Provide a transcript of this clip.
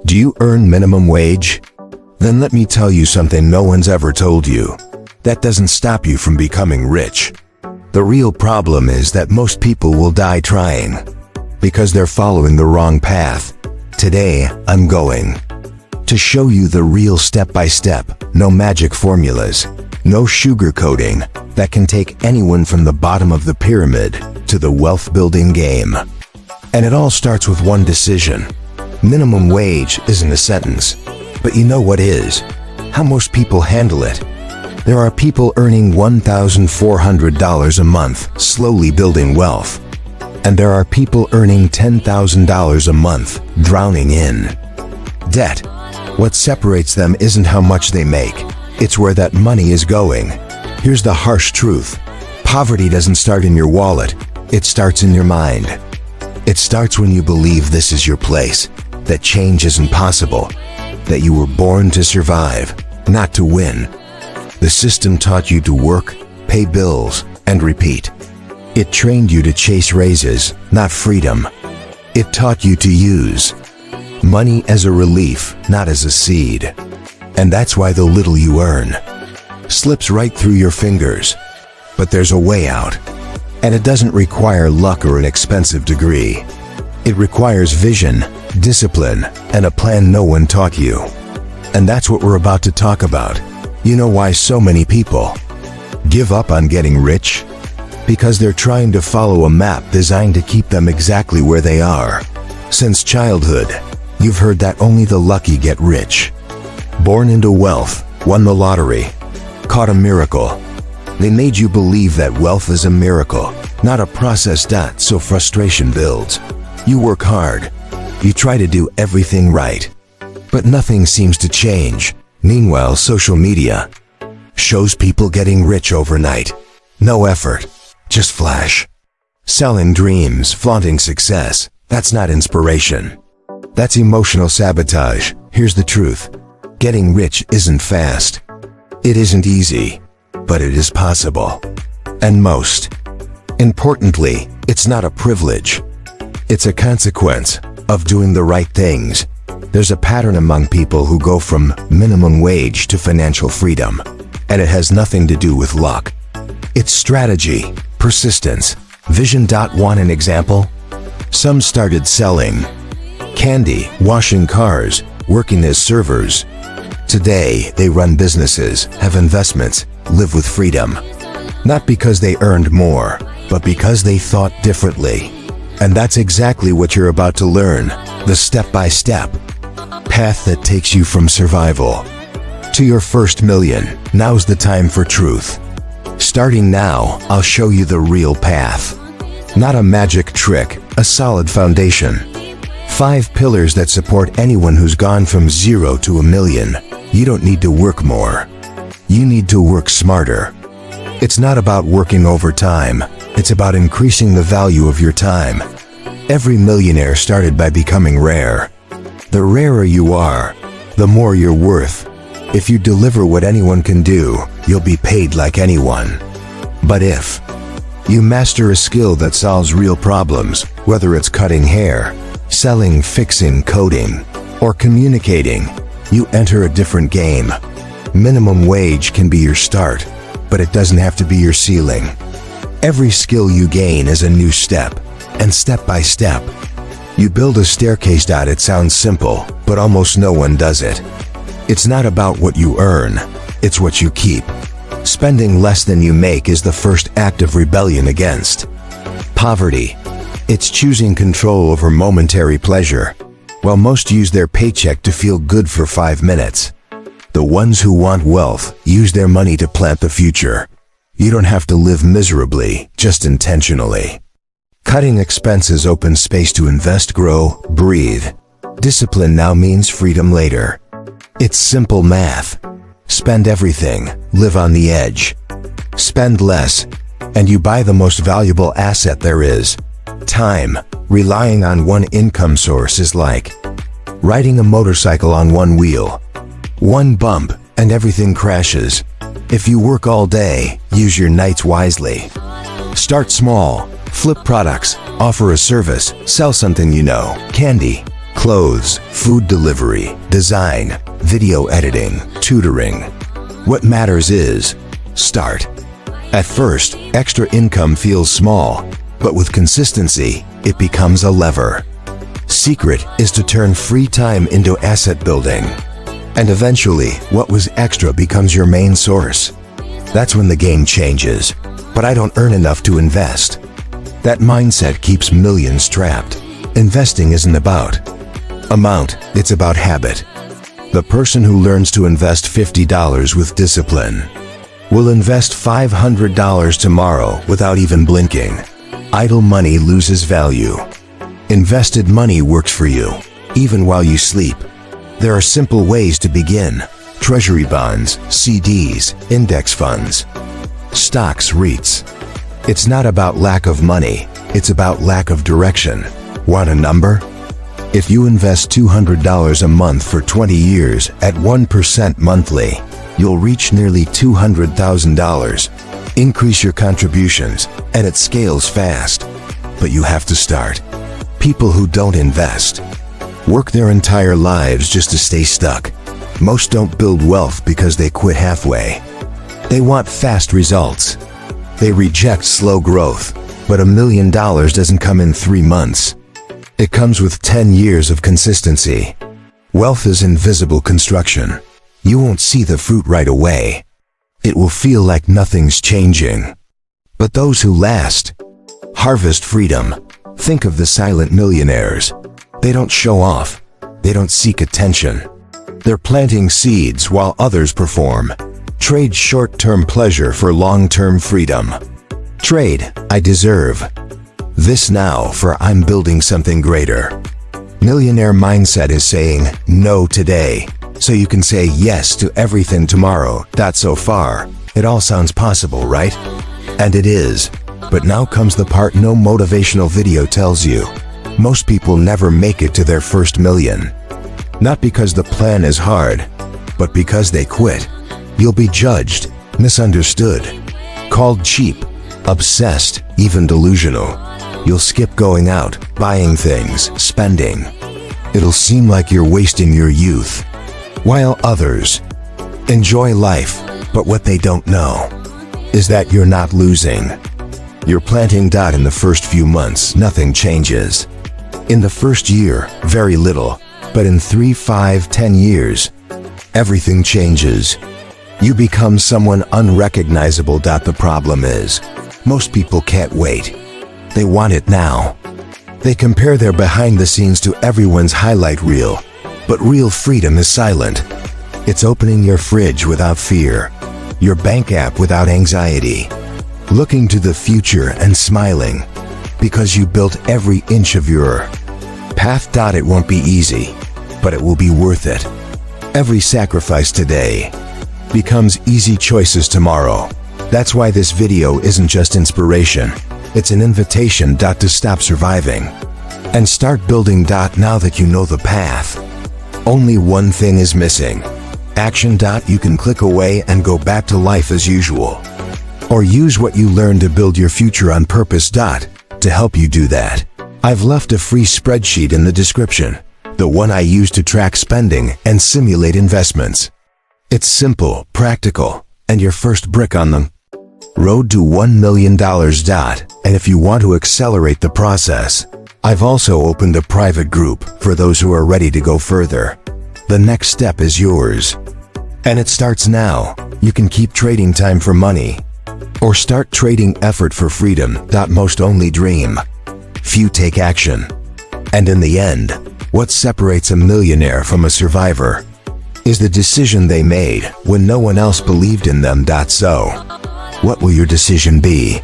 Do you earn minimum wage? Then let me tell you something no one's ever told you. That doesn't stop you from becoming rich. The real problem is that most people will die trying because they're following the wrong path. Today, I'm going to show you the real step-by-step, no magic formulas, no sugarcoating, that can take anyone from the bottom of the pyramid to the wealth-building game. And it all starts with one decision. Minimum wage isn't a sentence, but you know what is. How most people handle it. There are people earning $1,400 a month, slowly building wealth. And there are people earning $10,000 a month, drowning in debt. What separates them isn't how much they make, it's where that money is going. Here's the harsh truth. Poverty doesn't start in your wallet, it starts in your mind. It starts when you believe this is your place, that change isn't possible, that you were born to survive, not to win. The system taught you to work, pay bills, and repeat. It trained you to chase raises, not freedom. It taught you to use money as a relief, not as a seed. And that's why the little you earn slips right through your fingers. But there's a way out. And it doesn't require luck or an expensive degree. It requires vision, discipline, and a plan no one taught you. And that's what we're about to talk about. You know why so many people give up on getting rich? Because they're trying to follow a map designed to keep them exactly where they are. Since childhood, you've heard that only the lucky get rich. Born into wealth, won the lottery, caught a miracle. They made you believe that wealth is a miracle, not a process. So frustration builds. You work hard. You try to do everything right. But nothing seems to change. Meanwhile, social media shows people getting rich overnight. No effort, just flash. Selling dreams, flaunting success. That's not inspiration. That's emotional sabotage. Here's the truth. Getting rich isn't fast. It isn't easy, but it is possible. And most importantly, it's not a privilege. It's a consequence of doing the right things. There's a pattern among people who go from minimum wage to financial freedom, and it has nothing to do with luck. It's strategy, persistence, vision. Want an example? Some started selling candy, washing cars, working as servers. Today, they run businesses, have investments, live with freedom. Not because they earned more, but because they thought differently. And that's exactly what you're about to learn. The step-by-step path that takes you from survival to your first million. Now's the time for truth. Starting now, I'll show you the real path. Not a magic trick, a solid foundation. 5 pillars that support anyone who's gone from 0 to a million. You don't need to work more. You need to work smarter. It's not about working overtime. It's about increasing the value of your time. Every millionaire started by becoming rare. The rarer you are, the more you're worth. If you deliver what anyone can do, you'll be paid like anyone. But if you master a skill that solves real problems, whether it's cutting hair, selling, fixing, coding, or communicating, you enter a different game. Minimum wage can be your start, but it doesn't have to be your ceiling. Every skill you gain is a new step, and step by step, you build a staircase. It sounds simple, but almost no one does it. It's not about what you earn, it's what you keep. Spending less than you make is the first act of rebellion against poverty. It's choosing control over momentary pleasure. While most use their paycheck to feel good for 5 minutes, the ones who want wealth use their money to plant the future. You don't have to live miserably, just intentionally. Cutting expenses opens space to invest, grow, breathe. Discipline now means freedom later. It's simple math. Spend everything, live on the edge. Spend less, and you buy the most valuable asset there is. Time. Relying on one income source is like riding a motorcycle on one wheel. One bump, and everything crashes. If you work all day, use your nights wisely. Start small. Flip products, offer a service, sell something you know. Candy. Clothes, food delivery, design, video editing, tutoring. What matters is, start. At first, extra income feels small, but with consistency, it becomes a lever. Secret is to turn free time into asset building. And eventually, what was extra becomes your main source. That's when the game changes. But I don't earn enough to invest. That mindset keeps millions trapped. Investing isn't about amount, it's about habit. The person who learns to invest $50 with discipline will invest $500 tomorrow without even blinking. Idle money loses value. Invested money works for you, even while you sleep. There are simple ways to begin. Treasury bonds, CDs, index funds, stocks, REITs. It's not about lack of money, it's about lack of direction. Want a number? If you invest $200 a month for 20 years at 1% monthly, you'll reach nearly $200,000. Increase your contributions, and it scales fast. But you have to start. People who don't invest work their entire lives just to stay stuck. Most don't build wealth because they quit halfway. They want fast results. They reject slow growth, but $1 million doesn't come in 3 months. It comes with 10 years of consistency. Wealth is invisible construction. You won't see the fruit right away. It will feel like nothing's changing. But those who last harvest freedom. Think of the silent millionaires. They don't show off. They don't seek attention. They're planting seeds while others perform. Trade short-term pleasure for long-term freedom. Trade, I deserve this now for I'm building something greater. Millionaire mindset is saying no today, so you can say yes to everything tomorrow. So far, it all sounds possible, right? And it is. But now comes the part no motivational video tells you. Most people never make it to their first million. Not because the plan is hard, but because they quit. You'll be judged, misunderstood, called cheap, obsessed, even delusional. You'll skip going out, buying things, spending. It'll seem like you're wasting your youth. While others enjoy life, but what they don't know is that you're not losing. You're planting in the first few months, nothing changes. In the first year, very little, but in 3, 5, 10 years, everything changes. You become someone unrecognizable. The problem is, most people can't wait. They want it now. They compare their behind the scenes to everyone's highlight reel. But real freedom is silent. It's opening your fridge without fear, your bank app without anxiety, looking to the future and smiling, because you built every inch of your path. It won't be easy, but it will be worth it. Every sacrifice today becomes easy choices tomorrow. That's why this video isn't just inspiration. It's an invitation to stop surviving and start building. Now that you know the path, only one thing is missing. Action. You can click away and go back to life as usual. Or use what you learned to build your future on purpose. To help you do that, I've left a free spreadsheet in the description, the one I use to track spending and simulate investments. It's simple, practical, and your first brick on the road to $1 million. And if you want to accelerate the process, I've also opened a private group for those who are ready to go further. The next step is yours. And it starts now. You can keep trading time for money, or start trading effort for freedom. Most only dream. Few take action. And in the end, what separates a millionaire from a survivor is the decision they made when no one else believed in them. So, what will your decision be?